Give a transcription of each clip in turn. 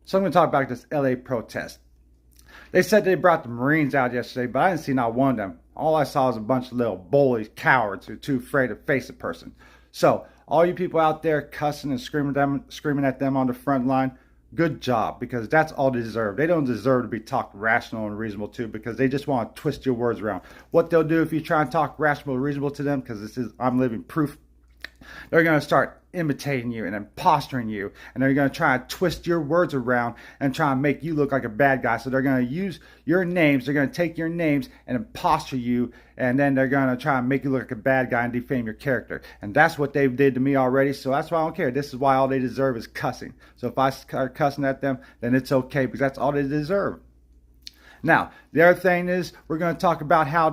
So I'm going to talk about this LA protest. They said they brought the Marines out yesterday, but I didn't see not one of them. All I saw was a bunch of little bullies, cowards who are too afraid to face a person. So all you people out there cussing and screaming at them on the front line, good job, because that's all they deserve. They don't deserve to be talked rational and reasonable to, because they just want to twist your words around. What they'll do if you try and talk rational and reasonable to them, because I'm living proof, they're going to start imitating you and impostoring you, and they're going to try and twist your words around and try and make you look like a bad guy. So they're going to use your names, they're going to take your names and impostor you, and then they're going to try and make you look like a bad guy and defame your character. And that's what they've did to me already, so that's why I don't care. This is why all they deserve is cussing. So if I start cussing at them, then it's okay, because that's all they deserve. Now, the other thing is, we're going to talk about how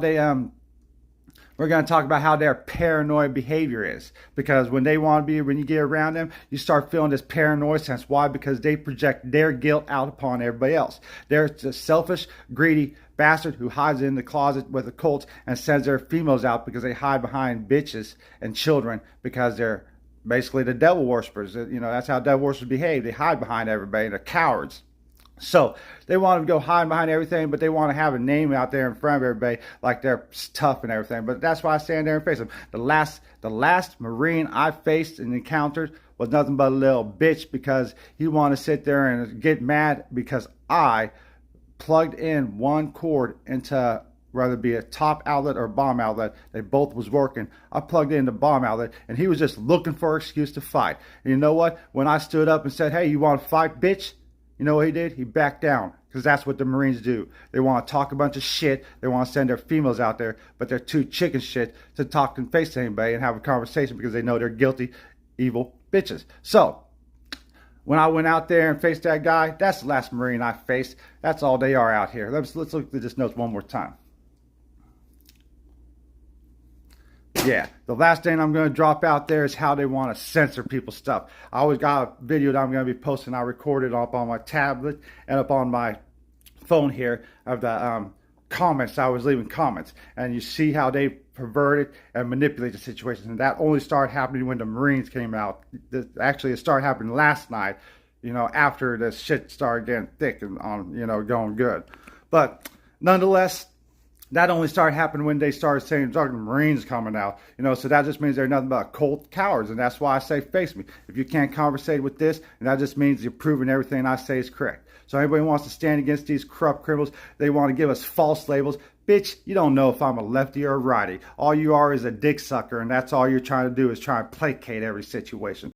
their paranoid behavior is. Because when you get around them, you start feeling this paranoid sense. Why? Because they project their guilt out upon everybody else. They're a selfish, greedy bastard who hides in the closet with occults and sends their females out because they hide behind bitches and children, because they're basically the devil worshippers. You know, that's how devil worshippers behave. They hide behind everybody. They're cowards. So they want to go hide behind everything, but they want to have a name out there in front of everybody like they're tough and everything. But that's why I stand there and face them. The last Marine I faced and encountered was nothing but a little bitch, because he wanted to sit there and get mad because I plugged in one cord into, whether it be a top outlet or a bomb outlet, they both was working. I plugged in the bomb outlet, and he was just looking for an excuse to fight. And you know what? When I stood up and said, "Hey, you want to fight, bitch?" You know what he did? He backed down, because that's what the Marines do. They want to talk a bunch of shit. They want to send their females out there, but they're too chicken shit to talk and face to anybody and have a conversation, because they know they're guilty, evil bitches. So when I went out there and faced that guy, that's the last Marine I faced. That's all they are out here. Let's look at this notes one more time. Yeah, the last thing I'm going to drop out there is how they want to censor people's stuff. I always got a video that I'm going to be posting. I recorded up on my tablet and up on my phone here of the comments. I was leaving comments, and you see how they perverted and manipulate the situation. And that only started happening when the Marines came out. Actually, it started happening last night, you know, after the shit started getting thick and going good. But nonetheless, that only started happening when they started saying the Marines coming out. You know, so that just means they're nothing but occult cowards. And that's why I say face me. If you can't conversate with this, and that just means you're proving everything I say is correct. So anybody wants to stand against these corrupt criminals, they want to give us false labels. Bitch, you don't know if I'm a lefty or a righty. All you are is a dick sucker, and that's all you're trying to do is try and placate every situation.